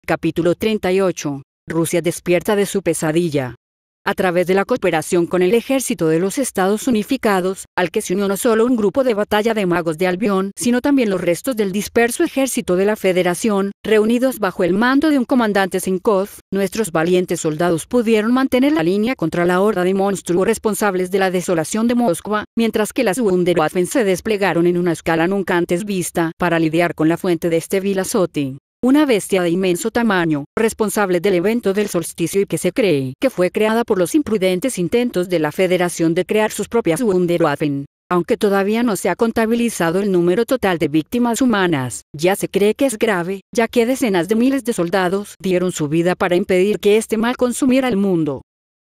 Capítulo 38. Rusia despierta de su pesadilla. A través de la cooperación con el ejército de los Estados Unificados, al que se unió no solo un grupo de batalla de magos de Albión, sino también los restos del disperso ejército de la Federación, reunidos bajo el mando de un comandante Zinkov, nuestros valientes soldados pudieron mantener la línea contra la horda de monstruos responsables de la desolación de Moskva, mientras que las Wunderwaffen se desplegaron en una escala nunca antes vista, para lidiar con la fuente de este vil azote. Una bestia de inmenso tamaño, responsable del evento del solsticio y que se cree que fue creada por los imprudentes intentos de la Federación de crear sus propias Wunderwaffen. Aunque todavía no se ha contabilizado el número total de víctimas humanas, ya se cree que es grave, ya que decenas de miles de soldados dieron su vida para impedir que este mal consumiera el mundo.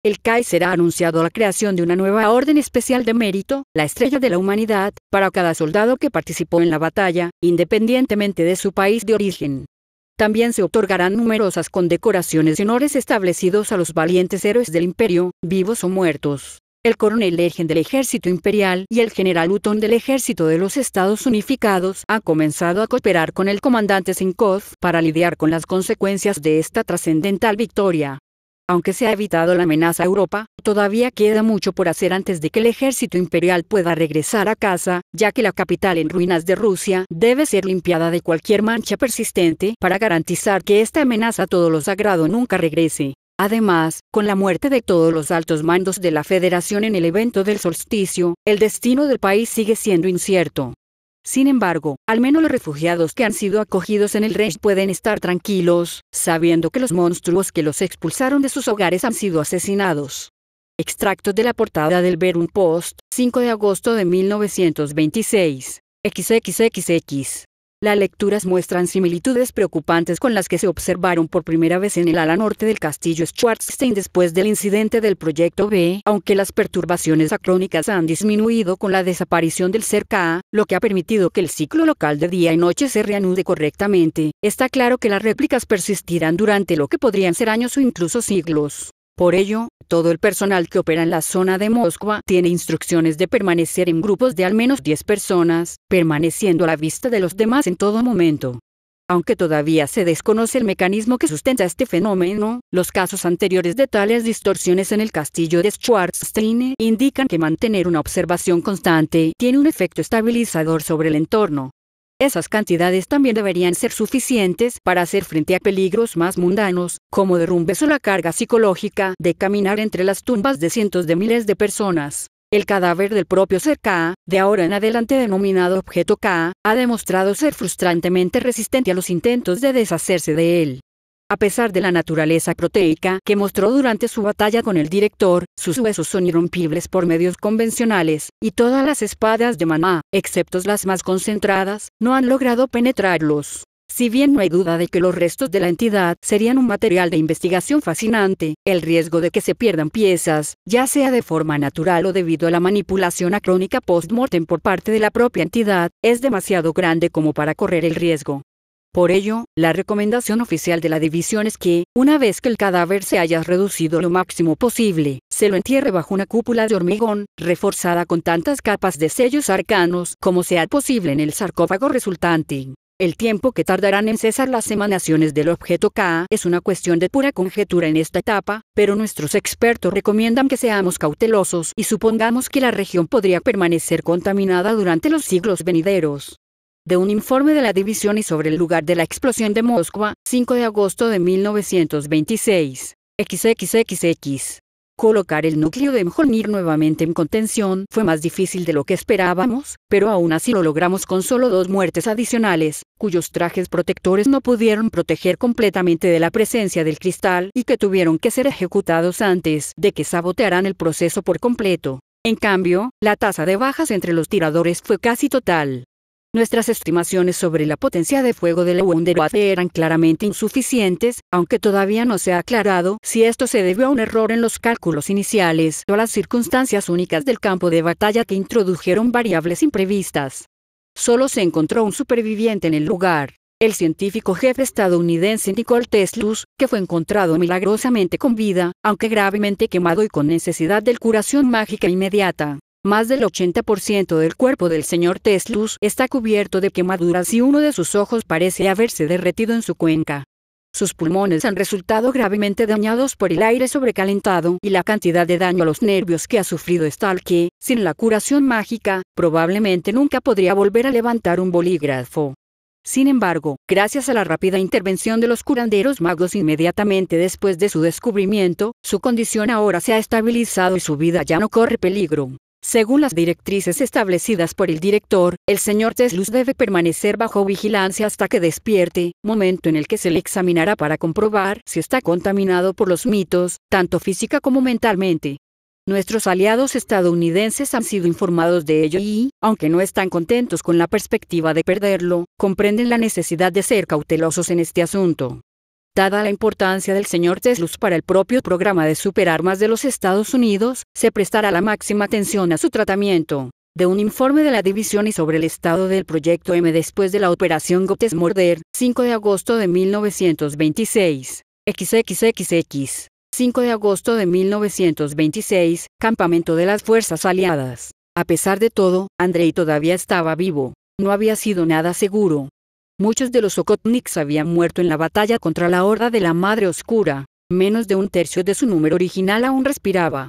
El Kaiser ha anunciado la creación de una nueva orden especial de mérito, la Estrella de la Humanidad, para cada soldado que participó en la batalla, independientemente de su país de origen. También se otorgarán numerosas condecoraciones y honores establecidos a los valientes héroes del imperio, vivos o muertos. El coronel Legend del ejército imperial y el general Hutton del ejército de los Estados Unificados han comenzado a cooperar con el comandante Zinkov para lidiar con las consecuencias de esta trascendental victoria. Aunque se ha evitado la amenaza a Europa, todavía queda mucho por hacer antes de que el ejército imperial pueda regresar a casa, ya que la capital en ruinas de Rusia debe ser limpiada de cualquier mancha persistente para garantizar que esta amenaza a todo lo sagrado nunca regrese. Además, con la muerte de todos los altos mandos de la Federación en el evento del solsticio, el destino del país sigue siendo incierto. Sin embargo, al menos los refugiados que han sido acogidos en el Reich pueden estar tranquilos, sabiendo que los monstruos que los expulsaron de sus hogares han sido asesinados. Extracto de la portada del Verum Post, 5 de agosto de 1926. XXXX. Las lecturas muestran similitudes preocupantes con las que se observaron por primera vez en el ala norte del castillo Schwarzstein después del incidente del Proyecto B, aunque las perturbaciones acrónicas han disminuido con la desaparición del Cerca, lo que ha permitido que el ciclo local de día y noche se reanude correctamente. Está claro que las réplicas persistirán durante lo que podrían ser años o incluso siglos. Por ello, todo el personal que opera en la zona de Moskva tiene instrucciones de permanecer en grupos de al menos 10 personas, permaneciendo a la vista de los demás en todo momento. Aunque todavía se desconoce el mecanismo que sustenta este fenómeno, los casos anteriores de tales distorsiones en el castillo de Schwarzstein indican que mantener una observación constante tiene un efecto estabilizador sobre el entorno. Esas cantidades también deberían ser suficientes para hacer frente a peligros más mundanos, como derrumbes o la carga psicológica de caminar entre las tumbas de cientos de miles de personas. El cadáver del propio ser K, de ahora en adelante denominado objeto K, ha demostrado ser frustrantemente resistente a los intentos de deshacerse de él. A pesar de la naturaleza proteica que mostró durante su batalla con el director, sus huesos son irrompibles por medios convencionales, y todas las espadas de maná, excepto las más concentradas, no han logrado penetrarlos. Si bien no hay duda de que los restos de la entidad serían un material de investigación fascinante, el riesgo de que se pierdan piezas, ya sea de forma natural o debido a la manipulación acrónica post-mortem por parte de la propia entidad, es demasiado grande como para correr el riesgo. Por ello, la recomendación oficial de la división es que, una vez que el cadáver se haya reducido lo máximo posible, se lo entierre bajo una cúpula de hormigón, reforzada con tantas capas de sellos arcanos como sea posible en el sarcófago resultante. El tiempo que tardarán en cesar las emanaciones del objeto K es una cuestión de pura conjetura en esta etapa, pero nuestros expertos recomiendan que seamos cautelosos y supongamos que la región podría permanecer contaminada durante los siglos venideros. De un informe de la división y sobre el lugar de la explosión de Moskva, 5 de agosto de 1926. XXXX. Colocar el núcleo de Mjolnir nuevamente en contención fue más difícil de lo que esperábamos, pero aún así lo logramos con solo 2 muertes adicionales, cuyos trajes protectores no pudieron proteger completamente de la presencia del cristal y que tuvieron que ser ejecutados antes de que sabotearan el proceso por completo. En cambio, la tasa de bajas entre los tiradores fue casi total. Nuestras estimaciones sobre la potencia de fuego de la Wunderwaffe eran claramente insuficientes, aunque todavía no se ha aclarado si esto se debió a un error en los cálculos iniciales o a las circunstancias únicas del campo de batalla que introdujeron variables imprevistas. Solo se encontró un superviviente en el lugar, el científico jefe estadounidense Nikola Tesla, que fue encontrado milagrosamente con vida, aunque gravemente quemado y con necesidad de curación mágica inmediata. Más del 80% del cuerpo del señor Tesla está cubierto de quemaduras y uno de sus ojos parece haberse derretido en su cuenca. Sus pulmones han resultado gravemente dañados por el aire sobrecalentado y la cantidad de daño a los nervios que ha sufrido es tal que, sin la curación mágica, probablemente nunca podría volver a levantar un bolígrafo. Sin embargo, gracias a la rápida intervención de los curanderos magos inmediatamente después de su descubrimiento, su condición ahora se ha estabilizado y su vida ya no corre peligro. Según las directrices establecidas por el director, el señor Teslus debe permanecer bajo vigilancia hasta que despierte, momento en el que se le examinará para comprobar si está contaminado por los mitos, tanto física como mentalmente. Nuestros aliados estadounidenses han sido informados de ello y, aunque no están contentos con la perspectiva de perderlo, comprenden la necesidad de ser cautelosos en este asunto. Dada la importancia del señor Teslus para el propio programa de superarmas de los Estados Unidos, se prestará la máxima atención a su tratamiento. De un informe de la división y sobre el estado del Proyecto M después de la operación Gottesmorder, 5 de agosto de 1926. XXXX. 5 de agosto de 1926, Campamento de las Fuerzas Aliadas. A pesar de todo, Andrei todavía estaba vivo. No había sido nada seguro. Muchos de los Okhotniks habían muerto en la batalla contra la Horda de la Madre Oscura. Menos de un tercio de su número original aún respiraba.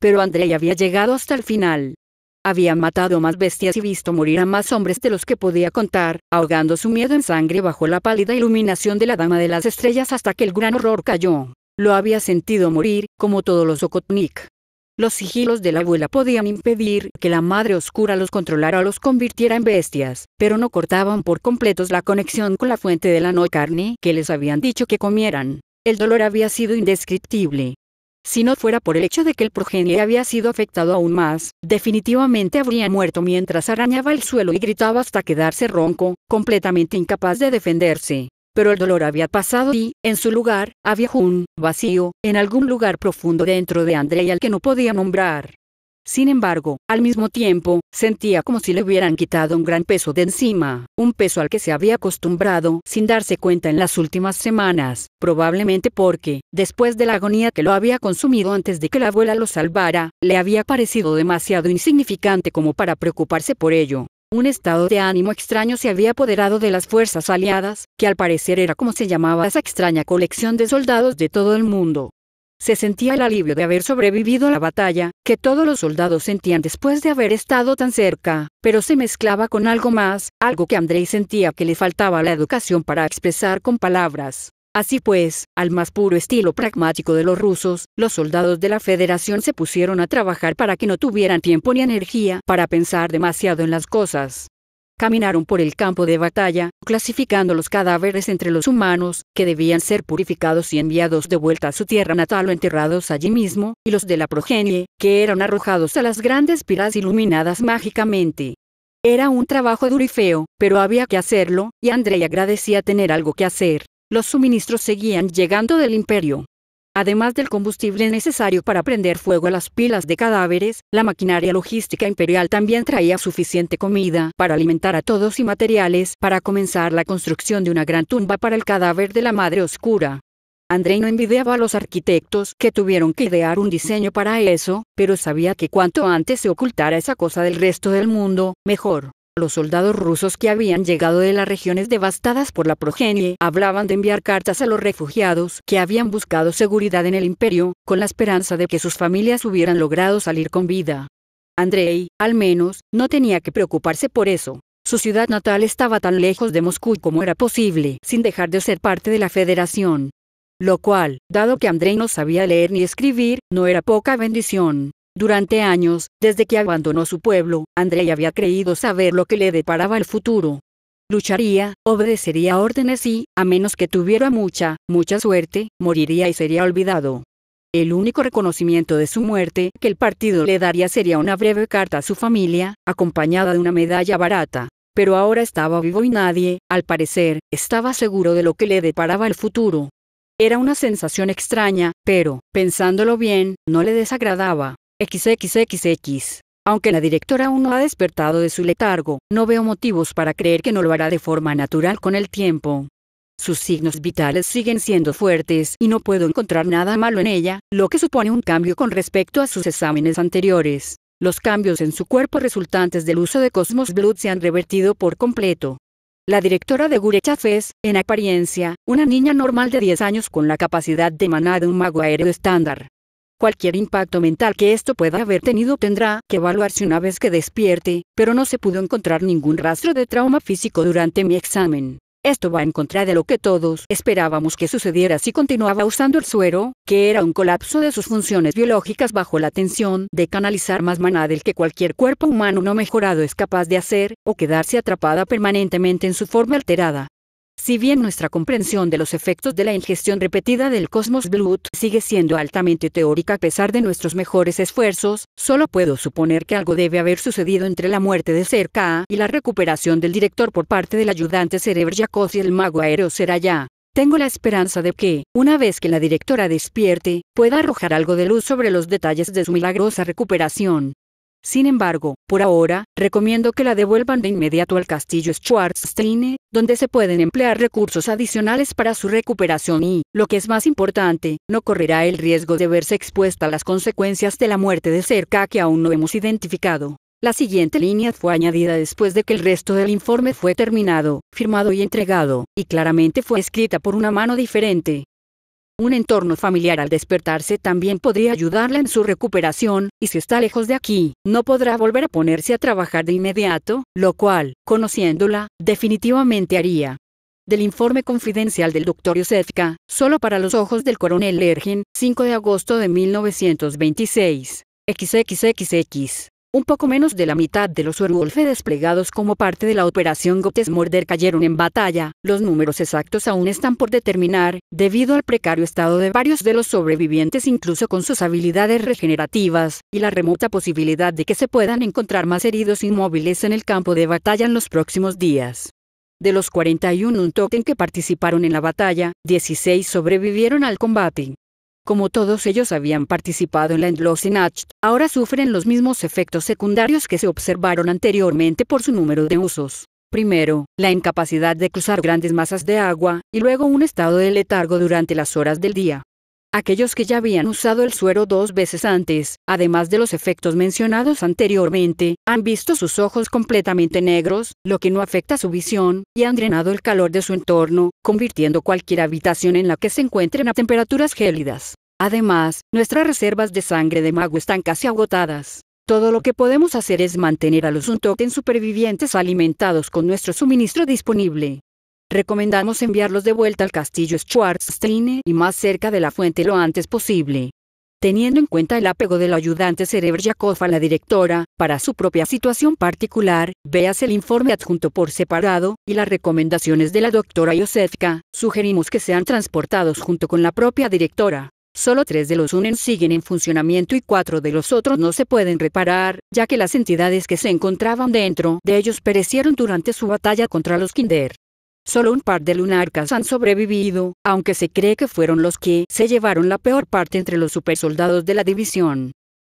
Pero Andrei había llegado hasta el final. Había matado más bestias y visto morir a más hombres de los que podía contar, ahogando su miedo en sangre bajo la pálida iluminación de la Dama de las Estrellas hasta que el gran horror cayó. Lo había sentido morir, como todos los Okhotnik. Los sigilos de la abuela podían impedir que la Madre Oscura los controlara o los convirtiera en bestias, pero no cortaban por completos la conexión con la fuente de la no carne que les habían dicho que comieran. El dolor había sido indescriptible. Si no fuera por el hecho de que el progenie había sido afectado aún más, definitivamente habría muerto mientras arañaba el suelo y gritaba hasta quedarse ronco, completamente incapaz de defenderse. Pero el dolor había pasado y, en su lugar, había un vacío, en algún lugar profundo dentro de Andrei al que no podía nombrar. Sin embargo, al mismo tiempo, sentía como si le hubieran quitado un gran peso de encima, un peso al que se había acostumbrado sin darse cuenta en las últimas semanas, probablemente porque, después de la agonía que lo había consumido antes de que la abuela lo salvara, le había parecido demasiado insignificante como para preocuparse por ello. Un estado de ánimo extraño se había apoderado de las fuerzas aliadas, que al parecer era como se llamaba esa extraña colección de soldados de todo el mundo. Se sentía el alivio de haber sobrevivido a la batalla, que todos los soldados sentían después de haber estado tan cerca, pero se mezclaba con algo más, algo que Andrei sentía que le faltaba la educación para expresar con palabras. Así pues, al más puro estilo pragmático de los rusos, los soldados de la Federación se pusieron a trabajar para que no tuvieran tiempo ni energía para pensar demasiado en las cosas. Caminaron por el campo de batalla, clasificando los cadáveres entre los humanos, que debían ser purificados y enviados de vuelta a su tierra natal o enterrados allí mismo, y los de la progenie, que eran arrojados a las grandes piras iluminadas mágicamente. Era un trabajo duro y feo, pero había que hacerlo, y Andrei agradecía tener algo que hacer. Los suministros seguían llegando del Imperio. Además del combustible necesario para prender fuego a las pilas de cadáveres, la maquinaria logística imperial también traía suficiente comida para alimentar a todos y materiales para comenzar la construcción de una gran tumba para el cadáver de la Madre Oscura. Andrei no envidiaba a los arquitectos que tuvieron que idear un diseño para eso, pero sabía que cuanto antes se ocultara esa cosa del resto del mundo, mejor. Los soldados rusos que habían llegado de las regiones devastadas por la progenie hablaban de enviar cartas a los refugiados que habían buscado seguridad en el imperio, con la esperanza de que sus familias hubieran logrado salir con vida. Andrei, al menos, no tenía que preocuparse por eso. Su ciudad natal estaba tan lejos de Moscú como era posible, sin dejar de ser parte de la Federación. Lo cual, dado que Andrei no sabía leer ni escribir, no era poca bendición. Durante años, desde que abandonó su pueblo, Andrei había creído saber lo que le deparaba el futuro. Lucharía, obedecería órdenes y, a menos que tuviera mucha suerte, moriría y sería olvidado. El único reconocimiento de su muerte que el partido le daría sería una breve carta a su familia, acompañada de una medalla barata. Pero ahora estaba vivo y nadie, al parecer, estaba seguro de lo que le deparaba el futuro. Era una sensación extraña, pero, pensándolo bien, no le desagradaba. XXXX. Aunque la directora aún no ha despertado de su letargo, no veo motivos para creer que no lo hará de forma natural con el tiempo. Sus signos vitales siguen siendo fuertes y no puedo encontrar nada malo en ella, lo que supone un cambio con respecto a sus exámenes anteriores. Los cambios en su cuerpo resultantes del uso de Cosmos Blood se han revertido por completo. La directora de Gurechaf es, en apariencia, una niña normal de 10 años con la capacidad de maná de un mago aéreo estándar. Cualquier impacto mental que esto pueda haber tenido tendrá que evaluarse una vez que despierte, pero no se pudo encontrar ningún rastro de trauma físico durante mi examen. Esto va en contra de lo que todos esperábamos que sucediera si continuaba usando el suero, que era un colapso de sus funciones biológicas bajo la tensión de canalizar más maná del que cualquier cuerpo humano no mejorado es capaz de hacer, o quedarse atrapada permanentemente en su forma alterada. Si bien nuestra comprensión de los efectos de la ingestión repetida del Cosmos Blood sigue siendo altamente teórica a pesar de nuestros mejores esfuerzos, solo puedo suponer que algo debe haber sucedido entre la muerte de Cerca y la recuperación del director por parte del ayudante Serebrjakov y el mago aéreo Seraya. Tengo la esperanza de que, una vez que la directora despierte, pueda arrojar algo de luz sobre los detalles de su milagrosa recuperación. Sin embargo, por ahora, recomiendo que la devuelvan de inmediato al castillo Schwarzstein, donde se pueden emplear recursos adicionales para su recuperación y, lo que es más importante, no correrá el riesgo de verse expuesta a las consecuencias de la muerte de Cerca que aún no hemos identificado. La siguiente línea fue añadida después de que el resto del informe fue terminado, firmado y entregado, y claramente fue escrita por una mano diferente. Un entorno familiar al despertarse también podría ayudarla en su recuperación, y si está lejos de aquí, no podrá volver a ponerse a trabajar de inmediato, lo cual, conociéndola, definitivamente haría. Del informe confidencial del Dr. Yosefka, solo para los ojos del coronel Lergen, 5 de agosto de 1926. XXXX. Un poco menos de la mitad de los Werwolf desplegados como parte de la operación Gottesmörder cayeron en batalla. Los números exactos aún están por determinar, debido al precario estado de varios de los sobrevivientes incluso con sus habilidades regenerativas, y la remota posibilidad de que se puedan encontrar más heridos inmóviles en el campo de batalla en los próximos días. De los 41 Untoten que participaron en la batalla, 16 sobrevivieron al combate. Como todos ellos habían participado en la Endlosenacht, ahora sufren los mismos efectos secundarios que se observaron anteriormente por su número de usos. Primero, la incapacidad de cruzar grandes masas de agua, y luego un estado de letargo durante las horas del día. Aquellos que ya habían usado el suero 2 veces antes, además de los efectos mencionados anteriormente, han visto sus ojos completamente negros, lo que no afecta su visión, y han drenado el calor de su entorno, convirtiendo cualquier habitación en la que se encuentren a temperaturas gélidas. Además, nuestras reservas de sangre de mago están casi agotadas. Todo lo que podemos hacer es mantener a los Untoten supervivientes alimentados con nuestro suministro disponible. Recomendamos enviarlos de vuelta al castillo Schwarzstein y más cerca de la fuente lo antes posible. Teniendo en cuenta el apego del ayudante Serebrjakov a la directora, para su propia situación particular, véase el informe adjunto por separado, y las recomendaciones de la doctora Yosefka, sugerimos que sean transportados junto con la propia directora. Solo 3 de los UNEN siguen en funcionamiento y 4 de los otros no se pueden reparar, ya que las entidades que se encontraban dentro de ellos perecieron durante su batalla contra los Kinder. Solo un par de lunarcas han sobrevivido, aunque se cree que fueron los que se llevaron la peor parte entre los supersoldados de la división.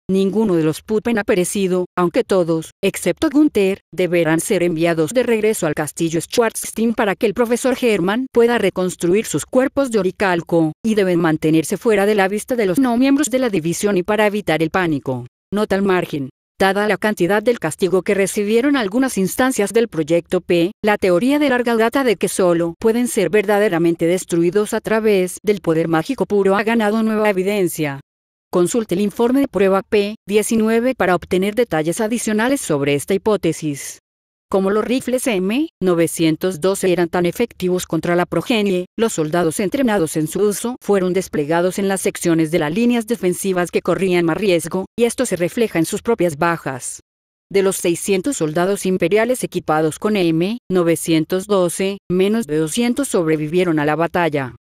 Ninguno de los Pupen ha perecido, aunque todos, excepto Gunther, deberán ser enviados de regreso al castillo Schwarzstein para que el profesor Hermann pueda reconstruir sus cuerpos de oricalco, y deben mantenerse fuera de la vista de los no miembros de la división y para evitar el pánico. Nota al margen. Dada la cantidad del castigo que recibieron algunas instancias del Proyecto P, la teoría de larga data de que solo pueden ser verdaderamente destruidos a través del poder mágico puro ha ganado nueva evidencia. Consulte el informe de prueba P-19 para obtener detalles adicionales sobre esta hipótesis. Como los rifles M912 eran tan efectivos contra la progenie, los soldados entrenados en su uso fueron desplegados en las secciones de las líneas defensivas que corrían más riesgo, y esto se refleja en sus propias bajas. De los 600 soldados imperiales equipados con M912, menos de 200 sobrevivieron a la batalla.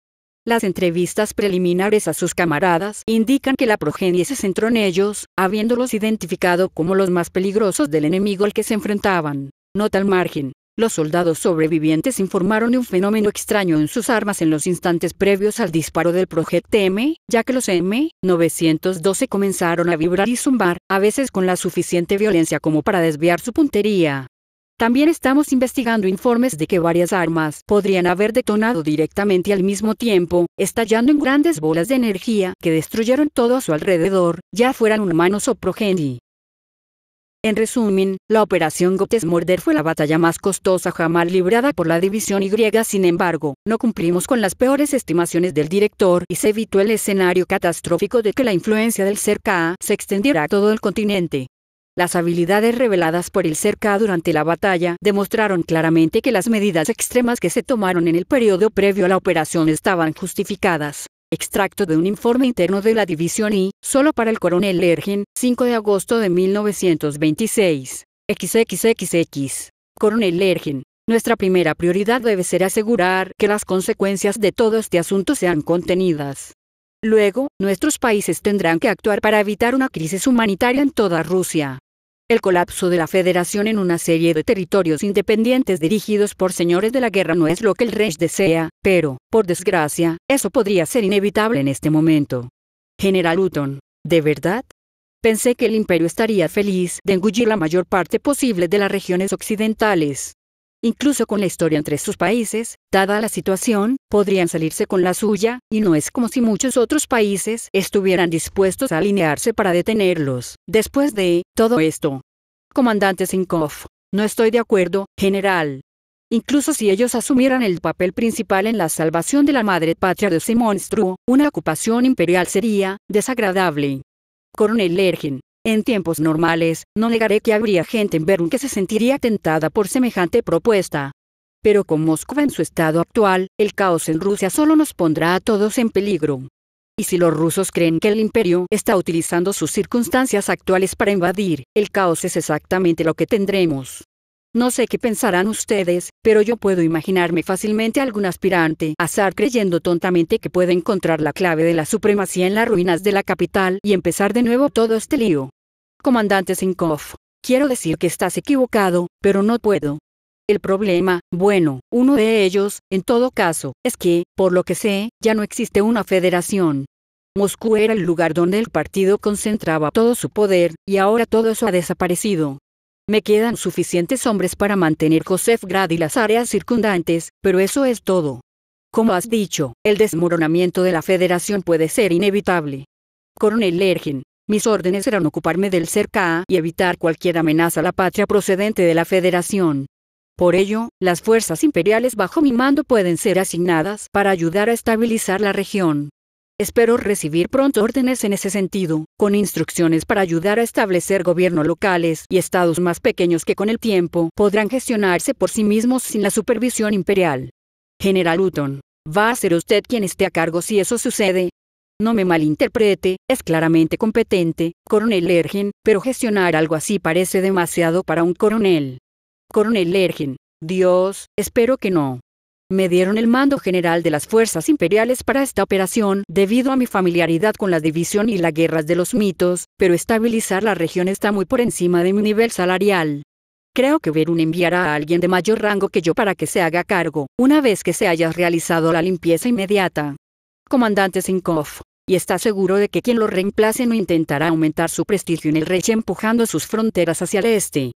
Las entrevistas preliminares a sus camaradas indican que la progenie se centró en ellos, habiéndolos identificado como los más peligrosos del enemigo al que se enfrentaban. Nota al margen. Los soldados sobrevivientes informaron de un fenómeno extraño en sus armas en los instantes previos al disparo del proyectil M, ya que los M912 comenzaron a vibrar y zumbar, a veces con la suficiente violencia como para desviar su puntería. También estamos investigando informes de que varias armas podrían haber detonado directamente al mismo tiempo, estallando en grandes bolas de energía que destruyeron todo a su alrededor, ya fueran humanos o progenie. En resumen, la operación Gottesmörder fue la batalla más costosa jamás librada por la división Y. Sin embargo, no cumplimos con las peores estimaciones del director y se evitó el escenario catastrófico de que la influencia del cerca se extendiera a todo el continente. Las habilidades reveladas por el cerca durante la batalla demostraron claramente que las medidas extremas que se tomaron en el periodo previo a la operación estaban justificadas. Extracto de un informe interno de la División I, solo para el coronel Lergen, 5 de agosto de 1926. XXXX. Coronel Lergen. Nuestra primera prioridad debe ser asegurar que las consecuencias de todo este asunto sean contenidas. Luego, nuestros países tendrán que actuar para evitar una crisis humanitaria en toda Rusia. El colapso de la Federación en una serie de territorios independientes dirigidos por señores de la guerra no es lo que el Reich desea, pero, por desgracia, eso podría ser inevitable en este momento. General Hutton, ¿de verdad? Pensé que el imperio estaría feliz de engullir la mayor parte posible de las regiones occidentales. Incluso con la historia entre sus países, dada la situación, podrían salirse con la suya, y no es como si muchos otros países estuvieran dispuestos a alinearse para detenerlos. Después de todo esto, comandante Zinkov, no estoy de acuerdo, general. Incluso si ellos asumieran el papel principal en la salvación de la madre patria de ese monstruo, una ocupación imperial sería desagradable. Coronel Lergen. En tiempos normales, no negaré que habría gente en Berlín que se sentiría tentada por semejante propuesta. Pero con Moscú en su estado actual, el caos en Rusia solo nos pondrá a todos en peligro. Y si los rusos creen que el imperio está utilizando sus circunstancias actuales para invadir, el caos es exactamente lo que tendremos. No sé qué pensarán ustedes, pero yo puedo imaginarme fácilmente a algún aspirante a zar creyendo tontamente que puede encontrar la clave de la supremacía en las ruinas de la capital y empezar de nuevo todo este lío. Comandante Zinkov, quiero decir que estás equivocado, pero no puedo. El problema, bueno, uno de ellos, en todo caso, es que, por lo que sé, ya no existe una federación. Moscú era el lugar donde el partido concentraba todo su poder, y ahora todo eso ha desaparecido. Me quedan suficientes hombres para mantener Josefgrad y las áreas circundantes, pero eso es todo. Como has dicho, el desmoronamiento de la federación puede ser inevitable. Coronel Lergen. Mis órdenes eran ocuparme del cerca y evitar cualquier amenaza a la patria procedente de la Federación. Por ello, las fuerzas imperiales bajo mi mando pueden ser asignadas para ayudar a estabilizar la región. Espero recibir pronto órdenes en ese sentido, con instrucciones para ayudar a establecer gobiernos locales y estados más pequeños que con el tiempo podrán gestionarse por sí mismos sin la supervisión imperial. General Hutton, ¿va a ser usted quien esté a cargo si eso sucede? No me malinterprete, es claramente competente, coronel Lergen, pero gestionar algo así parece demasiado para un coronel. Coronel Lergen, Dios, espero que no. Me dieron el mando general de las fuerzas imperiales para esta operación debido a mi familiaridad con la división y las guerras de los mitos, pero estabilizar la región está muy por encima de mi nivel salarial. Creo que Berún enviará a alguien de mayor rango que yo para que se haga cargo, una vez que se haya realizado la limpieza inmediata. Comandante Zinkov, ¿y está seguro de que quien lo reemplace no intentará aumentar su prestigio en el Reich empujando sus fronteras hacia el este?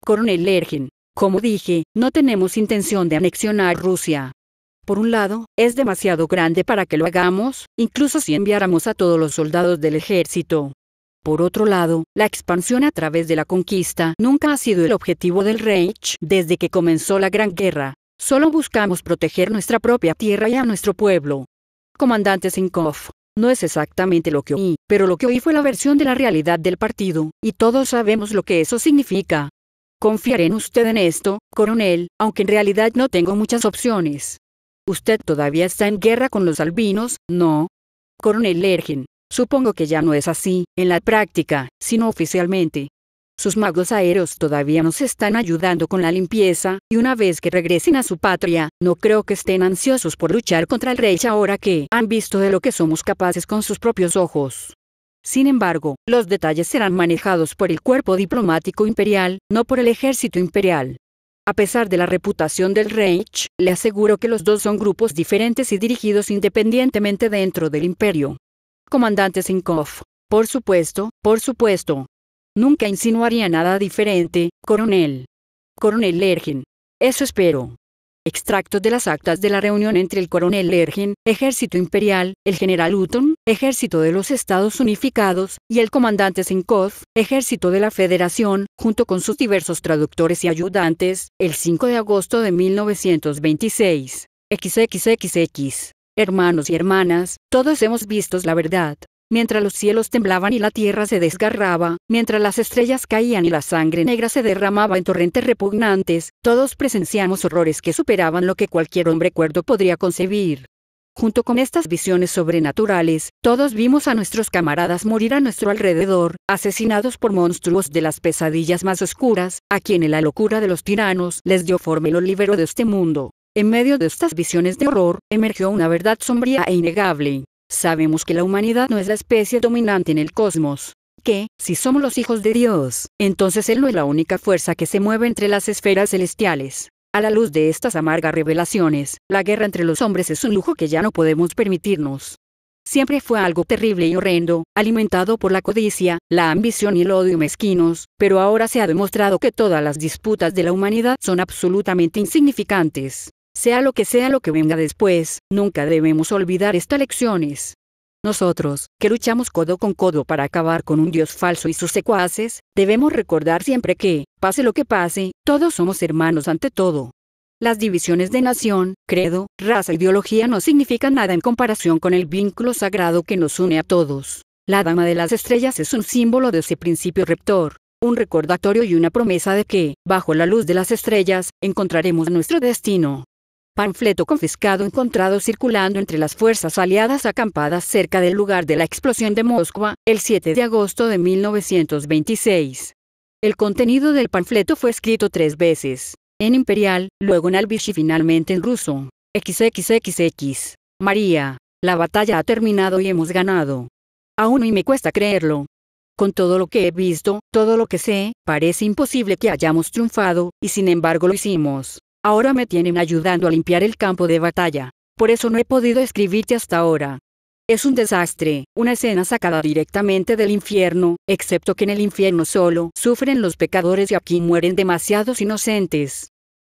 Coronel Lergen, como dije, no tenemos intención de anexionar Rusia. Por un lado, es demasiado grande para que lo hagamos, incluso si enviáramos a todos los soldados del ejército. Por otro lado, la expansión a través de la conquista nunca ha sido el objetivo del Reich desde que comenzó la Gran Guerra. Solo buscamos proteger nuestra propia tierra y a nuestro pueblo. Comandante Zinkov, no es exactamente lo que oí, pero lo que oí fue la versión de la realidad del partido, y todos sabemos lo que eso significa. Confiaré en usted en esto, coronel, aunque en realidad no tengo muchas opciones. Usted todavía está en guerra con los albinos, ¿no? Coronel Lergen, supongo que ya no es así, en la práctica, sino oficialmente. Sus magos aéreos todavía nos están ayudando con la limpieza, y una vez que regresen a su patria, no creo que estén ansiosos por luchar contra el Reich ahora que han visto de lo que somos capaces con sus propios ojos. Sin embargo, los detalles serán manejados por el cuerpo diplomático imperial, no por el ejército imperial. A pesar de la reputación del Reich, le aseguro que los dos son grupos diferentes y dirigidos independientemente dentro del imperio. Comandante Zinkov, por supuesto, por supuesto. Nunca insinuaría nada diferente, coronel. Coronel Lergen. Eso espero. Extractos de las actas de la reunión entre el coronel Lergen, Ejército Imperial, el general Hutton, Ejército de los Estados Unificados, y el comandante Zinkov, Ejército de la Federación, junto con sus diversos traductores y ayudantes, el 5 de agosto de 1926. XXXX. Hermanos y hermanas, todos hemos visto la verdad. Mientras los cielos temblaban y la tierra se desgarraba, mientras las estrellas caían y la sangre negra se derramaba en torrentes repugnantes, todos presenciamos horrores que superaban lo que cualquier hombre cuerdo podría concebir. Junto con estas visiones sobrenaturales, todos vimos a nuestros camaradas morir a nuestro alrededor, asesinados por monstruos de las pesadillas más oscuras, a quienes la locura de los tiranos les dio forma y los liberó de este mundo. En medio de estas visiones de horror, emergió una verdad sombría e innegable. Sabemos que la humanidad no es la especie dominante en el cosmos. Que, si somos los hijos de Dios, entonces Él no es la única fuerza que se mueve entre las esferas celestiales. A la luz de estas amargas revelaciones, la guerra entre los hombres es un lujo que ya no podemos permitirnos. Siempre fue algo terrible y horrendo, alimentado por la codicia, la ambición y el odio mezquinos, pero ahora se ha demostrado que todas las disputas de la humanidad son absolutamente insignificantes. Sea lo que venga después, nunca debemos olvidar estas lecciones. Nosotros, que luchamos codo con codo para acabar con un Dios falso y sus secuaces, debemos recordar siempre que, pase lo que pase, todos somos hermanos ante todo. Las divisiones de nación, credo, raza e ideología no significan nada en comparación con el vínculo sagrado que nos une a todos. La Dama de las Estrellas es un símbolo de ese principio rector, un recordatorio y una promesa de que, bajo la luz de las estrellas, encontraremos nuestro destino. Panfleto confiscado encontrado circulando entre las fuerzas aliadas acampadas cerca del lugar de la explosión de Moscú, el 7 de agosto de 1926. El contenido del panfleto fue escrito 3 veces, en imperial, luego en albish y finalmente en ruso. XXXX. María, la batalla ha terminado y hemos ganado. Aún hoy me cuesta creerlo. Con todo lo que he visto, todo lo que sé, parece imposible que hayamos triunfado, y sin embargo lo hicimos. Ahora me tienen ayudando a limpiar el campo de batalla. Por eso no he podido escribirte hasta ahora. Es un desastre, una escena sacada directamente del infierno, excepto que en el infierno solo sufren los pecadores y aquí mueren demasiados inocentes.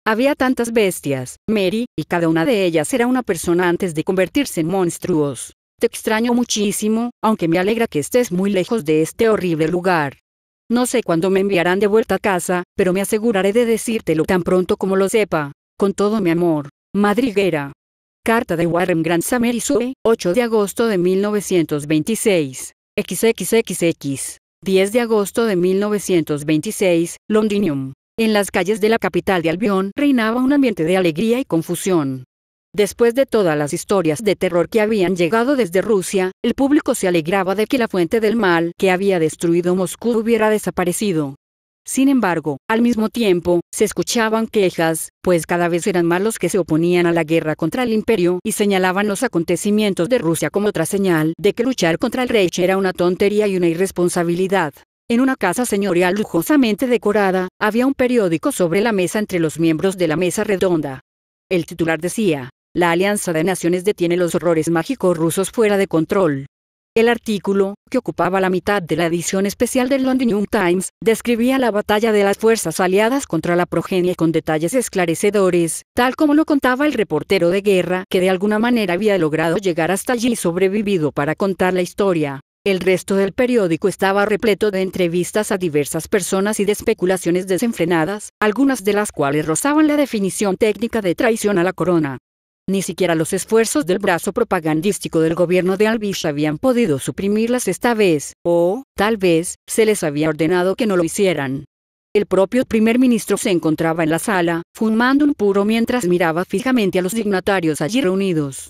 Había tantas bestias, Mary, y cada una de ellas era una persona antes de convertirse en monstruos. Te extraño muchísimo, aunque me alegra que estés muy lejos de este horrible lugar. No sé cuándo me enviarán de vuelta a casa, pero me aseguraré de decírtelo tan pronto como lo sepa. Con todo mi amor, Madriguera. Carta de Warren Grant Summer y Sue, 8 de agosto de 1926. XXXX. 10 de agosto de 1926, Londinium. En las calles de la capital de Albion reinaba un ambiente de alegría y confusión. Después de todas las historias de terror que habían llegado desde Rusia, el público se alegraba de que la fuente del mal que había destruido Moscú hubiera desaparecido. Sin embargo, al mismo tiempo, se escuchaban quejas, pues cada vez eran más los que se oponían a la guerra contra el imperio y señalaban los acontecimientos de Rusia como otra señal de que luchar contra el Reich era una tontería y una irresponsabilidad. En una casa señorial lujosamente decorada, había un periódico sobre la mesa entre los miembros de la mesa redonda. El titular decía: la Alianza de Naciones detiene los horrores mágicos rusos fuera de control. El artículo, que ocupaba la mitad de la edición especial del London Times, describía la batalla de las fuerzas aliadas contra la progenie con detalles esclarecedores, tal como lo contaba el reportero de guerra que de alguna manera había logrado llegar hasta allí y sobrevivido para contar la historia. El resto del periódico estaba repleto de entrevistas a diversas personas y de especulaciones desenfrenadas, algunas de las cuales rozaban la definición técnica de traición a la corona. Ni siquiera los esfuerzos del brazo propagandístico del gobierno de Albish habían podido suprimirlas esta vez, o, tal vez, se les había ordenado que no lo hicieran. El propio primer ministro se encontraba en la sala, fumando un puro mientras miraba fijamente a los dignatarios allí reunidos.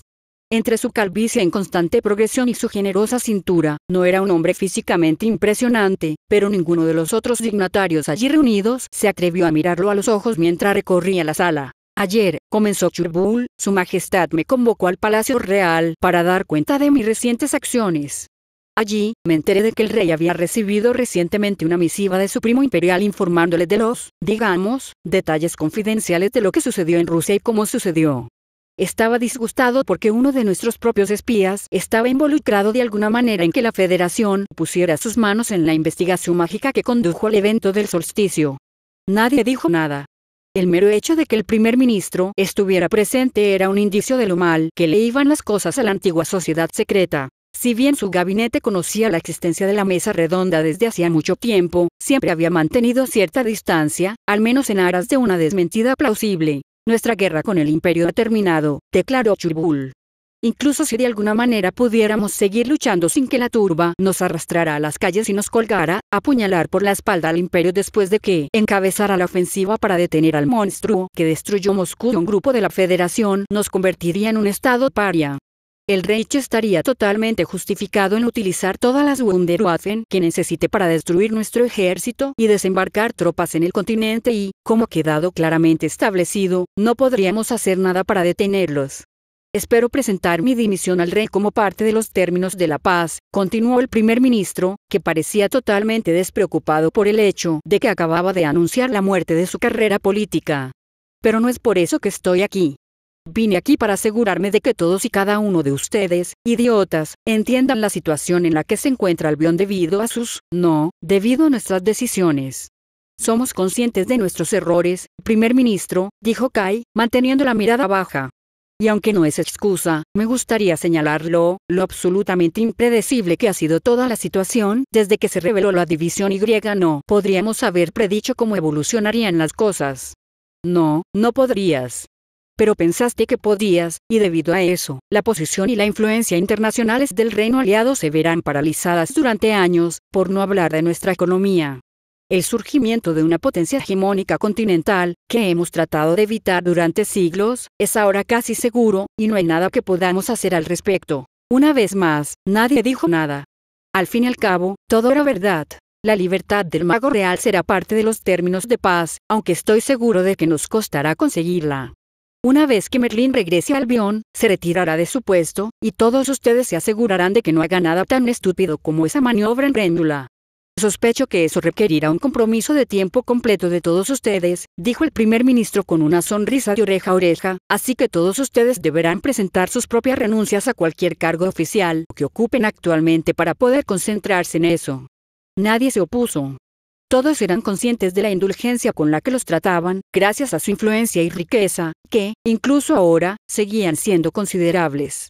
Entre su calvicie en constante progresión y su generosa cintura, no era un hombre físicamente impresionante, pero ninguno de los otros dignatarios allí reunidos se atrevió a mirarlo a los ojos mientras recorría la sala. Ayer, comenzó Churchill, Su Majestad me convocó al Palacio Real para dar cuenta de mis recientes acciones. Allí, me enteré de que el rey había recibido recientemente una misiva de su primo imperial informándole de los, digamos, detalles confidenciales de lo que sucedió en Rusia y cómo sucedió. Estaba disgustado porque uno de nuestros propios espías estaba involucrado de alguna manera en que la Federación pusiera sus manos en la investigación mágica que condujo al evento del solsticio. Nadie dijo nada. El mero hecho de que el primer ministro estuviera presente era un indicio de lo mal que le iban las cosas a la antigua sociedad secreta. Si bien su gabinete conocía la existencia de la mesa redonda desde hacía mucho tiempo, siempre había mantenido cierta distancia, al menos en aras de una desmentida plausible. Nuestra guerra con el imperio ha terminado, declaró Churchill. Incluso si de alguna manera pudiéramos seguir luchando sin que la turba nos arrastrara a las calles y nos colgara, apuñalar por la espalda al imperio después de que encabezara la ofensiva para detener al monstruo que destruyó Moscú, un grupo de la Federación nos convertiría en un estado paria. El Reich estaría totalmente justificado en utilizar todas las Wunderwaffen que necesite para destruir nuestro ejército y desembarcar tropas en el continente y, como ha quedado claramente establecido, no podríamos hacer nada para detenerlos. Espero presentar mi dimisión al rey como parte de los términos de la paz, continuó el primer ministro, que parecía totalmente despreocupado por el hecho de que acababa de anunciar la muerte de su carrera política. Pero no es por eso que estoy aquí. Vine aquí para asegurarme de que todos y cada uno de ustedes, idiotas, entiendan la situación en la que se encuentra Albión debido a nuestras decisiones. Somos conscientes de nuestros errores, primer ministro, dijo Kai, manteniendo la mirada baja. Y aunque no es excusa, me gustaría señalar lo absolutamente impredecible que ha sido toda la situación, desde que se reveló la división Y. No podríamos haber predicho cómo evolucionarían las cosas. No podrías. Pero pensaste que podías, y debido a eso, la posición y la influencia internacionales del Reino Aliado se verán paralizadas durante años, por no hablar de nuestra economía. El surgimiento de una potencia hegemónica continental, que hemos tratado de evitar durante siglos, es ahora casi seguro, y no hay nada que podamos hacer al respecto. Una vez más, nadie dijo nada. Al fin y al cabo, todo era verdad. La libertad del mago real será parte de los términos de paz, aunque estoy seguro de que nos costará conseguirla. Una vez que Merlín regrese a Albión, se retirará de su puesto, y todos ustedes se asegurarán de que no haga nada tan estúpido como esa maniobra en Réndula. Sospecho que eso requerirá un compromiso de tiempo completo de todos ustedes, dijo el primer ministro con una sonrisa de oreja a oreja, así que todos ustedes deberán presentar sus propias renuncias a cualquier cargo oficial que ocupen actualmente para poder concentrarse en eso. Nadie se opuso. Todos eran conscientes de la indulgencia con la que los trataban, gracias a su influencia y riqueza, que, incluso ahora, seguían siendo considerables.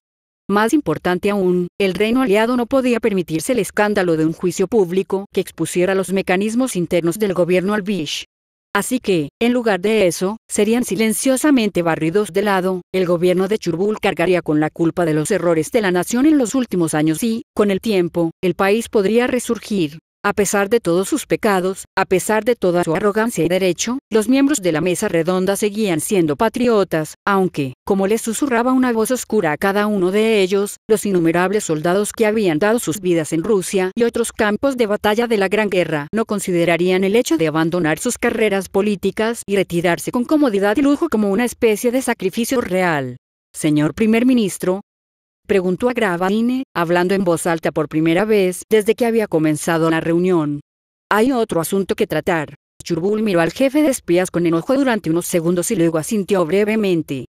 Más importante aún, el Reino Aliado no podía permitirse el escándalo de un juicio público que expusiera los mecanismos internos del gobierno Albish. Así que, en lugar de eso, serían silenciosamente barridos de lado. El gobierno de Churchill cargaría con la culpa de los errores de la nación en los últimos años y, con el tiempo, el país podría resurgir. A pesar de todos sus pecados, a pesar de toda su arrogancia y derecho, los miembros de la mesa redonda seguían siendo patriotas, aunque, como les susurraba una voz oscura a cada uno de ellos, los innumerables soldados que habían dado sus vidas en Rusia y otros campos de batalla de la Gran Guerra no considerarían el hecho de abandonar sus carreras políticas y retirarse con comodidad y lujo como una especie de sacrificio real. Señor primer ministro, preguntó a Gravadine, hablando en voz alta por primera vez desde que había comenzado la reunión. Hay otro asunto que tratar. Churchill miró al jefe de espías con enojo durante unos segundos y luego asintió brevemente.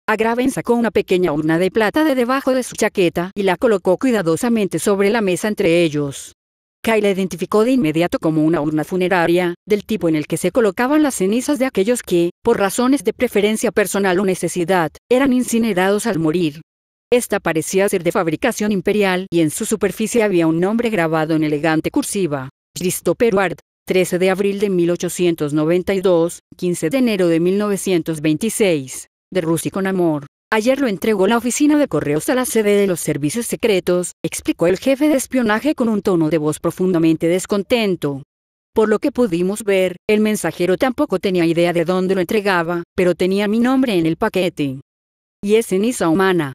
Agraven sacó una pequeña urna de plata de debajo de su chaqueta y la colocó cuidadosamente sobre la mesa entre ellos. Kai la identificó de inmediato como una urna funeraria, del tipo en el que se colocaban las cenizas de aquellos que, por razones de preferencia personal o necesidad, eran incinerados al morir. Esta parecía ser de fabricación imperial y en su superficie había un nombre grabado en elegante cursiva. Christopher Ward, 13 de abril de 1892, 15 de enero de 1926. De Rusia con amor. Ayer lo entregó la oficina de correos a la sede de los servicios secretos, explicó el jefe de espionaje con un tono de voz profundamente descontento. Por lo que pudimos ver, el mensajero tampoco tenía idea de dónde lo entregaba, pero tenía mi nombre en el paquete. ¿Y es ceniza humana?,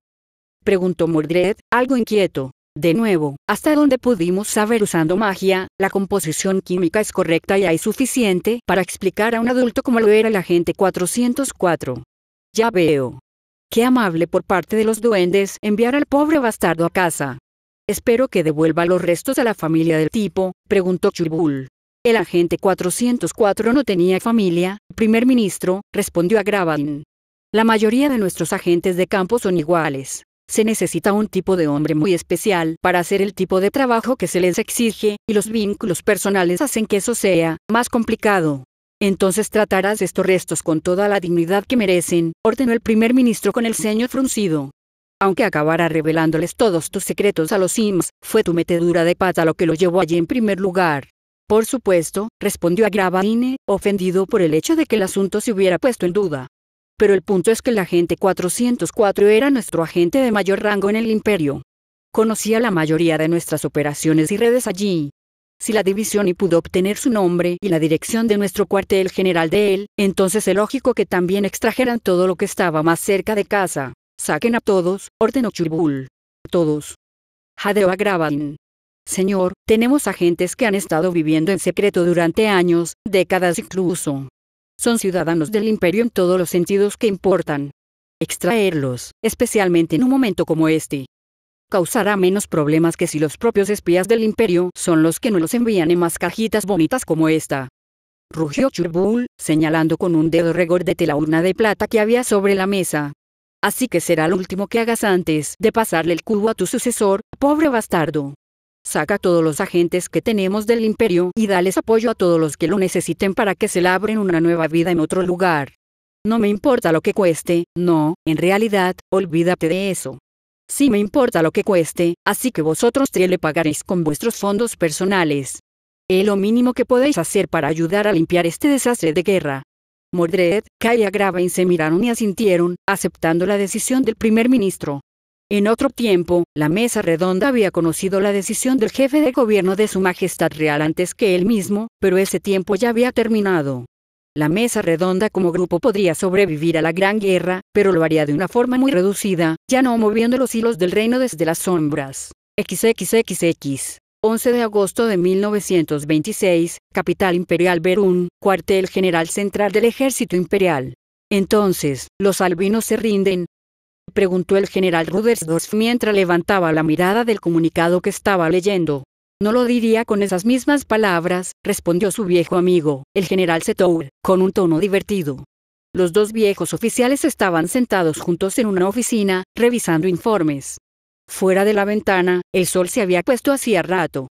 preguntó Mordred, algo inquieto. De nuevo, hasta donde pudimos saber usando magia, la composición química es correcta y hay suficiente para explicar a un adulto como lo era el agente 404. Ya veo. Qué amable por parte de los duendes enviar al pobre bastardo a casa. Espero que devuelva los restos a la familia del tipo, preguntó Churchill. El agente 404 no tenía familia, primer ministro, respondió a Gravadine. La mayoría de nuestros agentes de campo son iguales. Se necesita un tipo de hombre muy especial para hacer el tipo de trabajo que se les exige, y los vínculos personales hacen que eso sea más complicado. Entonces tratarás estos restos con toda la dignidad que merecen, ordenó el primer ministro con el ceño fruncido. Aunque acabara revelándoles todos tus secretos a los Sims, fue tu metedura de pata lo que lo llevó allí en primer lugar. Por supuesto, respondió Agravaine, ofendido por el hecho de que el asunto se hubiera puesto en duda. Pero el punto es que el agente 404 era nuestro agente de mayor rango en el imperio. Conocía la mayoría de nuestras operaciones y redes allí. Si la división y pudo obtener su nombre y la dirección de nuestro cuartel general de él, entonces es lógico que también extrajeran todo lo que estaba más cerca de casa. Saquen a todos, ordenó Churbul. Todos. Jadeó Agravain. Señor, tenemos agentes que han estado viviendo en secreto durante años, décadas incluso. Son ciudadanos del imperio en todos los sentidos que importan. Extraerlos, especialmente en un momento como este, causará menos problemas que si los propios espías del imperio son los que no los envían en más cajitas bonitas como esta. Rugió Churbul, señalando con un dedo regordete la urna de plata que había sobre la mesa. Así que será lo último que hagas antes de pasarle el cubo a tu sucesor, pobre bastardo. Saca a todos los agentes que tenemos del imperio y dales apoyo a todos los que lo necesiten para que se labren una nueva vida en otro lugar. No me importa lo que cueste, no, en realidad, olvídate de eso. Sí me importa lo que cueste, así que vosotros tres le pagaréis con vuestros fondos personales. Es lo mínimo que podéis hacer para ayudar a limpiar este desastre de guerra. Mordred, Kai y Agravain se miraron y asintieron, aceptando la decisión del primer ministro. En otro tiempo, la mesa redonda había conocido la decisión del jefe de gobierno de su majestad real antes que él mismo, pero ese tiempo ya había terminado. La mesa redonda como grupo podría sobrevivir a la gran guerra, pero lo haría de una forma muy reducida, ya no moviendo los hilos del reino desde las sombras. XXXX. 11 de agosto de 1926, capital imperial Berún, cuartel general central del ejército imperial. Entonces, ¿los albinos se rinden?, preguntó el general Rudersdorf mientras levantaba la mirada del comunicado que estaba leyendo. No lo diría con esas mismas palabras, respondió su viejo amigo, el general Setour, con un tono divertido. Los dos viejos oficiales estaban sentados juntos en una oficina, revisando informes. Fuera de la ventana, el sol se había puesto hacía rato.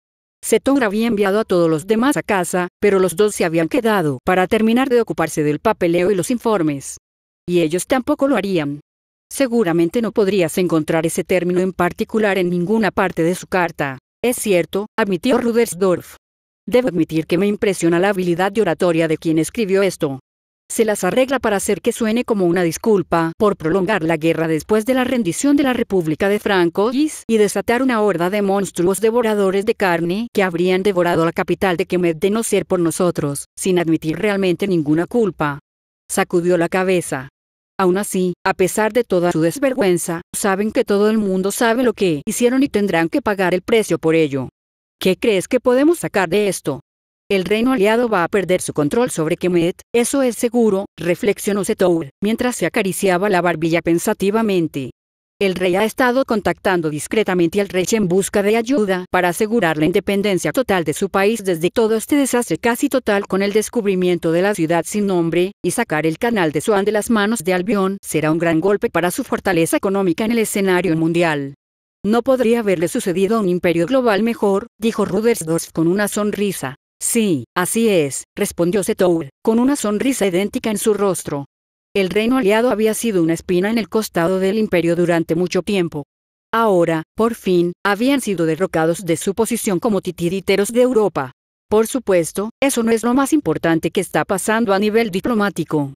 Setour había enviado a todos los demás a casa, pero los dos se habían quedado para terminar de ocuparse del papeleo y los informes. Y ellos tampoco lo harían. Seguramente no podrías encontrar ese término en particular en ninguna parte de su carta. Es cierto, admitió Rudersdorf. Debo admitir que me impresiona la habilidad de oratoria de quien escribió esto. Se las arregla para hacer que suene como una disculpa por prolongar la guerra después de la rendición de la República de Franco y desatar una horda de monstruos devoradores de carne que habrían devorado la capital de Kemet de no ser por nosotros, sin admitir realmente ninguna culpa. Sacudió la cabeza. Aún así, a pesar de toda su desvergüenza, saben que todo el mundo sabe lo que hicieron y tendrán que pagar el precio por ello. ¿Qué crees que podemos sacar de esto? El reino aliado va a perder su control sobre Kemet, eso es seguro, reflexionó Setour, mientras se acariciaba la barbilla pensativamente. El rey ha estado contactando discretamente al Reich en busca de ayuda para asegurar la independencia total de su país desde todo este desastre casi total con el descubrimiento de la ciudad sin nombre, y sacar el canal de Swan de las manos de Albión será un gran golpe para su fortaleza económica en el escenario mundial. No podría haberle sucedido a un imperio global mejor, dijo Rudersdorf con una sonrisa. Sí, así es, respondió Setour, con una sonrisa idéntica en su rostro. El reino aliado había sido una espina en el costado del imperio durante mucho tiempo. Ahora, por fin, habían sido derrocados de su posición como titiriteros de Europa. Por supuesto, eso no es lo más importante que está pasando a nivel diplomático.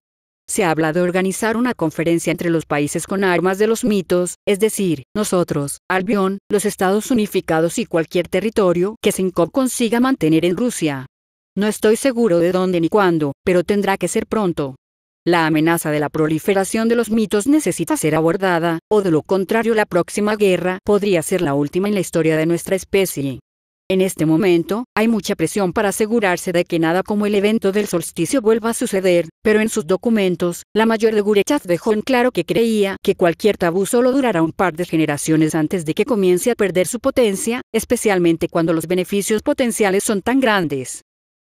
Se habla de organizar una conferencia entre los países con armas de los mitos, es decir, nosotros, Albión, los Estados Unificados y cualquier territorio que Senkov consiga mantener en Rusia. No estoy seguro de dónde ni cuándo, pero tendrá que ser pronto. La amenaza de la proliferación de los mitos necesita ser abordada, o de lo contrario la próxima guerra podría ser la última en la historia de nuestra especie. En este momento, hay mucha presión para asegurarse de que nada como el evento del solsticio vuelva a suceder, pero en sus documentos, la mayor de Gurechav dejó en claro que creía que cualquier tabú solo durará un par de generaciones antes de que comience a perder su potencia, especialmente cuando los beneficios potenciales son tan grandes.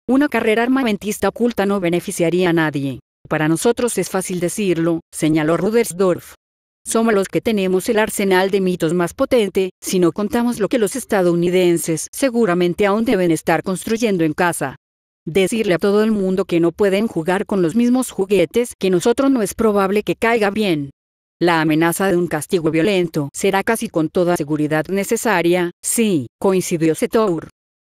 Una carrera armamentista oculta no beneficiaría a nadie. Para nosotros es fácil decirlo, señaló Rudersdorf. Somos los que tenemos el arsenal de mitos más potente, si no contamos lo que los estadounidenses seguramente aún deben estar construyendo en casa. Decirle a todo el mundo que no pueden jugar con los mismos juguetes que nosotros no es probable que caiga bien. La amenaza de un castigo violento será casi con toda seguridad necesaria, sí, coincidió Setour.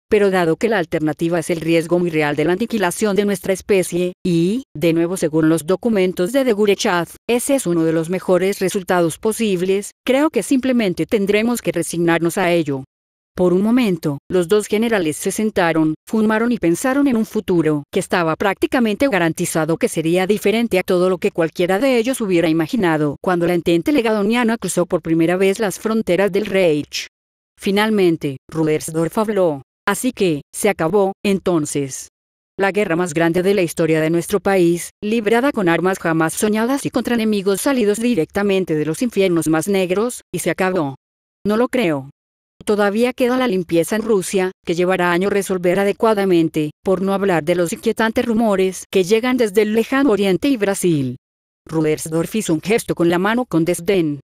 Pero dado que la alternativa es el riesgo muy real de la aniquilación de nuestra especie, y, de nuevo según los documentos de Degourechat, ese es uno de los mejores resultados posibles, creo que simplemente tendremos que resignarnos a ello. Por un momento, los dos generales se sentaron, fumaron y pensaron en un futuro que estaba prácticamente garantizado que sería diferente a todo lo que cualquiera de ellos hubiera imaginado cuando la entente legadoniana cruzó por primera vez las fronteras del Reich. Finalmente, Rudersdorf habló. Así que, se acabó, entonces. La guerra más grande de la historia de nuestro país, librada con armas jamás soñadas y contra enemigos salidos directamente de los infiernos más negros, y se acabó. No lo creo. Todavía queda la limpieza en Rusia, que llevará años resolver adecuadamente, por no hablar de los inquietantes rumores que llegan desde el lejano Oriente y Brasil. Rudersdorf hizo un gesto con la mano con desdén.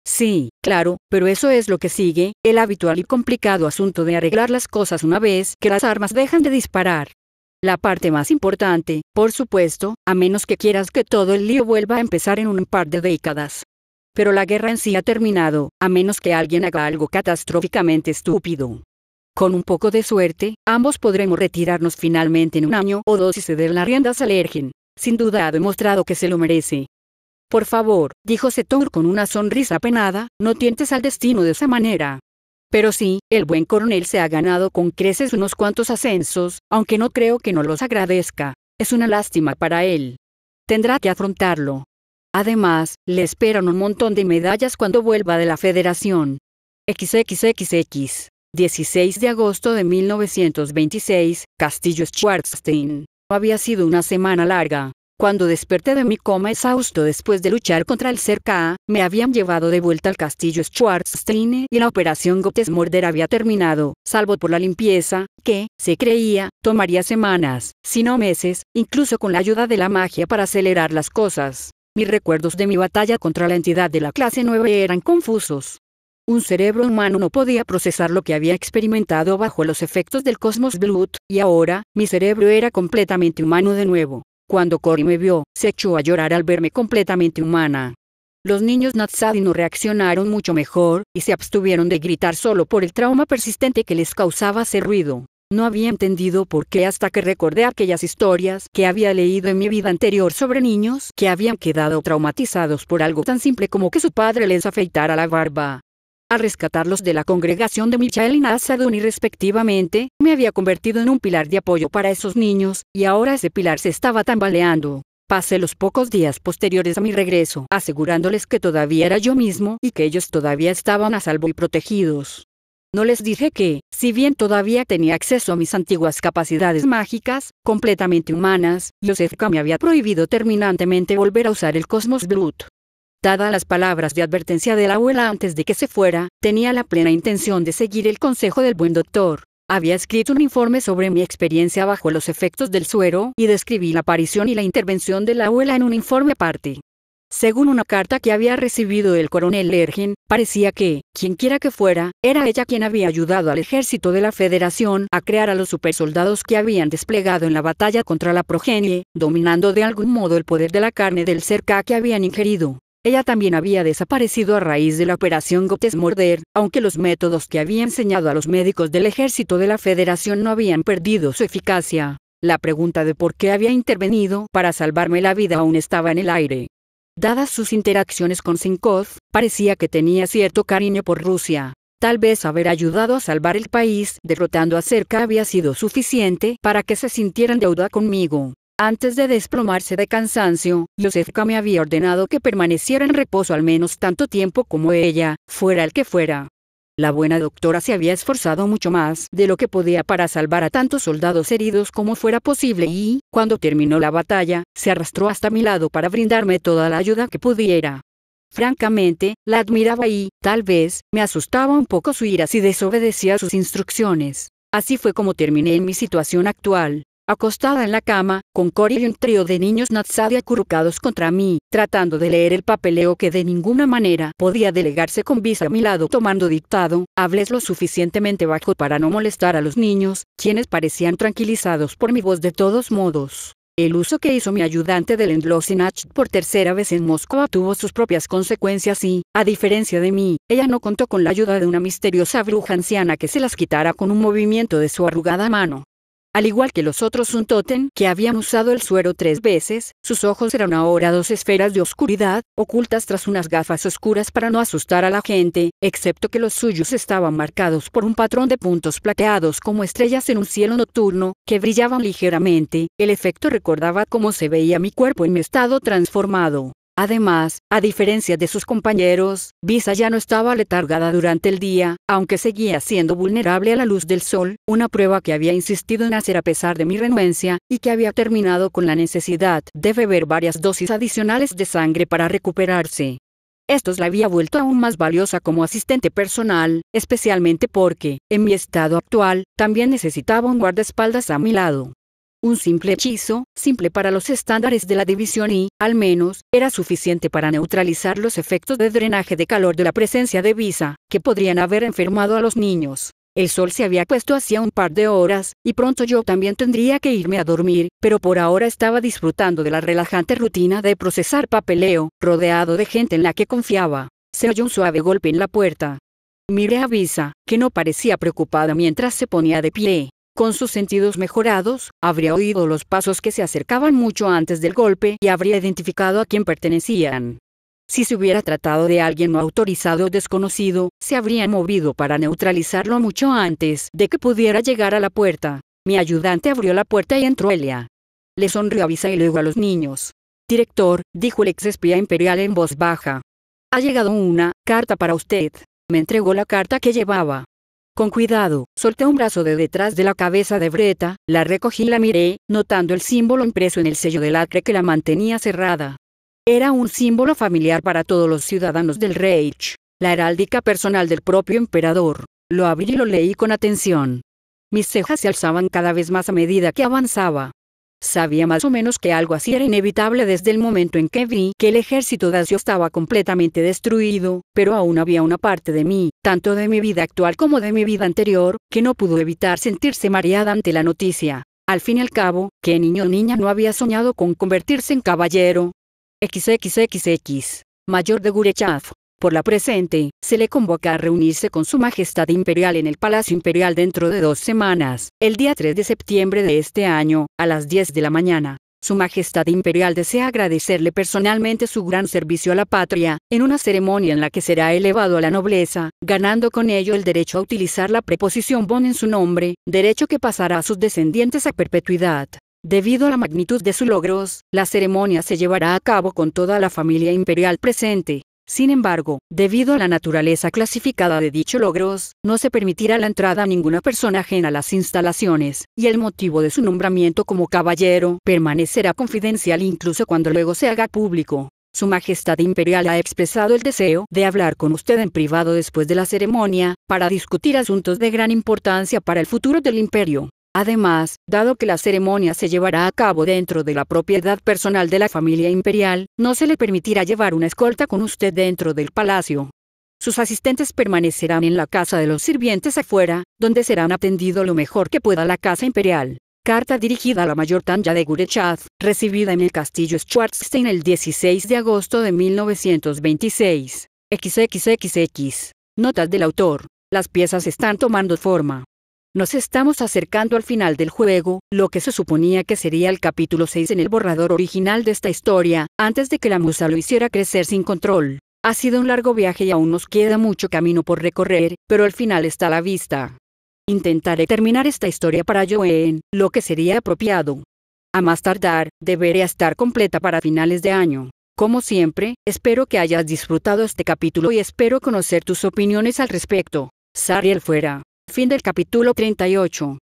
Sí, claro, pero eso es lo que sigue, el habitual y complicado asunto de arreglar las cosas una vez que las armas dejan de disparar. La parte más importante, por supuesto, a menos que quieras que todo el lío vuelva a empezar en un par de décadas. Pero la guerra en sí ha terminado, a menos que alguien haga algo catastróficamente estúpido. Con un poco de suerte, ambos podremos retirarnos finalmente en un año o dos y ceder las riendas al Ergen. Sin duda ha demostrado que se lo merece. Por favor, dijo Setour con una sonrisa apenada, no tientes al destino de esa manera. Pero sí, el buen coronel se ha ganado con creces unos cuantos ascensos, aunque no creo que no los agradezca. Es una lástima para él. Tendrá que afrontarlo. Además, le esperan un montón de medallas cuando vuelva de la Federación. XXXX. 16 de agosto de 1926, Castillo Schwarzstein. Había sido una semana larga. Cuando desperté de mi coma exhausto después de luchar contra el cerca, me habían llevado de vuelta al castillo Schwarzstein y la operación Gottesmörder había terminado, salvo por la limpieza, que, se creía, tomaría semanas, si no meses, incluso con la ayuda de la magia para acelerar las cosas. Mis recuerdos de mi batalla contra la entidad de la clase 9 eran confusos. Un cerebro humano no podía procesar lo que había experimentado bajo los efectos del Cosmos Blut, y ahora, mi cerebro era completamente humano de nuevo. Cuando Cory me vio, se echó a llorar al verme completamente humana. Los niños Natsadi no reaccionaron mucho mejor, y se abstuvieron de gritar solo por el trauma persistente que les causaba ese ruido. No había entendido por qué hasta que recordé aquellas historias que había leído en mi vida anterior sobre niños que habían quedado traumatizados por algo tan simple como que su padre les afeitara la barba. Al rescatarlos de la congregación de Michael y Nazaduni respectivamente, me había convertido en un pilar de apoyo para esos niños, y ahora ese pilar se estaba tambaleando. Pasé los pocos días posteriores a mi regreso, asegurándoles que todavía era yo mismo y que ellos todavía estaban a salvo y protegidos. No les dije que, si bien todavía tenía acceso a mis antiguas capacidades mágicas, completamente humanas, Yosefka me había prohibido terminantemente volver a usar el Cosmos Blut. Dadas las palabras de advertencia de la abuela antes de que se fuera, tenía la plena intención de seguir el consejo del buen doctor. Había escrito un informe sobre mi experiencia bajo los efectos del suero y describí la aparición y la intervención de la abuela en un informe aparte. Según una carta que había recibido el coronel Lergen, parecía que, quienquiera que fuera, era ella quien había ayudado al ejército de la Federación a crear a los supersoldados que habían desplegado en la batalla contra la progenie, dominando de algún modo el poder de la carne del cerca que habían ingerido. Ella también había desaparecido a raíz de la operación Gottesmörder, aunque los métodos que había enseñado a los médicos del ejército de la Federación no habían perdido su eficacia. La pregunta de por qué había intervenido para salvarme la vida aún estaba en el aire. Dadas sus interacciones con Zinkov, parecía que tenía cierto cariño por Rusia. Tal vez haber ayudado a salvar el país derrotando a Cerca había sido suficiente para que se sintiera en deuda conmigo. Antes de desplomarse de cansancio, Yosefka me había ordenado que permaneciera en reposo al menos tanto tiempo como ella, fuera el que fuera. La buena doctora se había esforzado mucho más de lo que podía para salvar a tantos soldados heridos como fuera posible y, cuando terminó la batalla, se arrastró hasta mi lado para brindarme toda la ayuda que pudiera. Francamente, la admiraba y, tal vez, me asustaba un poco su ira si desobedecía sus instrucciones. Así fue como terminé en mi situación actual. Acostada en la cama, con Cory y un trío de niños Natsadi acurrucados contra mí, tratando de leer el papeleo que de ninguna manera podía delegarse con Visa a mi lado tomando dictado, hablé lo suficientemente bajo para no molestar a los niños, quienes parecían tranquilizados por mi voz de todos modos. El uso que hizo mi ayudante del Endlosinach por tercera vez en Moscú tuvo sus propias consecuencias y, a diferencia de mí, ella no contó con la ayuda de una misteriosa bruja anciana que se las quitara con un movimiento de su arrugada mano. Al igual que los otros Untoten que habían usado el suero 3 veces, sus ojos eran ahora 2 esferas de oscuridad, ocultas tras unas gafas oscuras para no asustar a la gente, excepto que los suyos estaban marcados por un patrón de puntos plateados como estrellas en un cielo nocturno, que brillaban ligeramente. El efecto recordaba cómo se veía mi cuerpo en mi estado transformado. Además, a diferencia de sus compañeros, Visa ya no estaba letargada durante el día, aunque seguía siendo vulnerable a la luz del sol, una prueba que había insistido en hacer a pesar de mi renuencia, y que había terminado con la necesidad de beber varias dosis adicionales de sangre para recuperarse. Esto la había vuelto aún más valiosa como asistente personal, especialmente porque, en mi estado actual, también necesitaba un guardaespaldas a mi lado. Un simple hechizo, simple para los estándares de la división y, al menos, era suficiente para neutralizar los efectos de drenaje de calor de la presencia de Visa, que podrían haber enfermado a los niños. El sol se había puesto hacía un par de horas, y pronto yo también tendría que irme a dormir, pero por ahora estaba disfrutando de la relajante rutina de procesar papeleo, rodeado de gente en la que confiaba. Se oyó un suave golpe en la puerta. Miré a Visa, que no parecía preocupada mientras se ponía de pie. Con sus sentidos mejorados, habría oído los pasos que se acercaban mucho antes del golpe y habría identificado a quién pertenecían. Si se hubiera tratado de alguien no autorizado o desconocido, se habría movido para neutralizarlo mucho antes de que pudiera llegar a la puerta. Mi ayudante abrió la puerta y entró Elia. Le sonrió a Visa y luego a los niños. «Director», dijo el ex espía imperial en voz baja. «Ha llegado una carta para usted». Me entregó la carta que llevaba. Con cuidado, solté un brazo de detrás de la cabeza de Breta, la recogí y la miré, notando el símbolo impreso en el sello de lacre que la mantenía cerrada. Era un símbolo familiar para todos los ciudadanos del Reich, la heráldica personal del propio emperador. Lo abrí y lo leí con atención. Mis cejas se alzaban cada vez más a medida que avanzaba. Sabía más o menos que algo así era inevitable desde el momento en que vi que el ejército de Asio estaba completamente destruido, pero aún había una parte de mí, tanto de mi vida actual como de mi vida anterior, que no pudo evitar sentirse mareada ante la noticia. Al fin y al cabo, ¿qué niño o niña no había soñado con convertirse en caballero? XXXX. Mayor de Gurechav. Por la presente, se le convoca a reunirse con Su Majestad Imperial en el Palacio Imperial dentro de 2 semanas, el día 3 de septiembre de este año, a las 10 de la mañana. Su Majestad Imperial desea agradecerle personalmente su gran servicio a la patria, en una ceremonia en la que será elevado a la nobleza, ganando con ello el derecho a utilizar la preposición bon en su nombre, derecho que pasará a sus descendientes a perpetuidad. Debido a la magnitud de sus logros, la ceremonia se llevará a cabo con toda la familia imperial presente. Sin embargo, debido a la naturaleza clasificada de dichos logros, no se permitirá la entrada a ninguna persona ajena a las instalaciones, y el motivo de su nombramiento como caballero permanecerá confidencial incluso cuando luego se haga público. Su Majestad Imperial ha expresado el deseo de hablar con usted en privado después de la ceremonia, para discutir asuntos de gran importancia para el futuro del imperio. Además, dado que la ceremonia se llevará a cabo dentro de la propiedad personal de la familia imperial, no se le permitirá llevar una escolta con usted dentro del palacio. Sus asistentes permanecerán en la casa de los sirvientes afuera, donde serán atendidos lo mejor que pueda la casa imperial. Carta dirigida a la mayor Tanya de Gurechav, recibida en el castillo Schwarzstein el 16 de agosto de 1926. XXXX. Notas del autor. Las piezas están tomando forma. Nos estamos acercando al final del juego, lo que se suponía que sería el capítulo 6 en el borrador original de esta historia, antes de que la musa lo hiciera crecer sin control. Ha sido un largo viaje y aún nos queda mucho camino por recorrer, pero el final está a la vista. Intentaré terminar esta historia para Joen, lo que sería apropiado. A más tardar, debería estar completa para finales de año. Como siempre, espero que hayas disfrutado este capítulo y espero conocer tus opiniones al respecto. Sariel fuera. Fin del capítulo 38.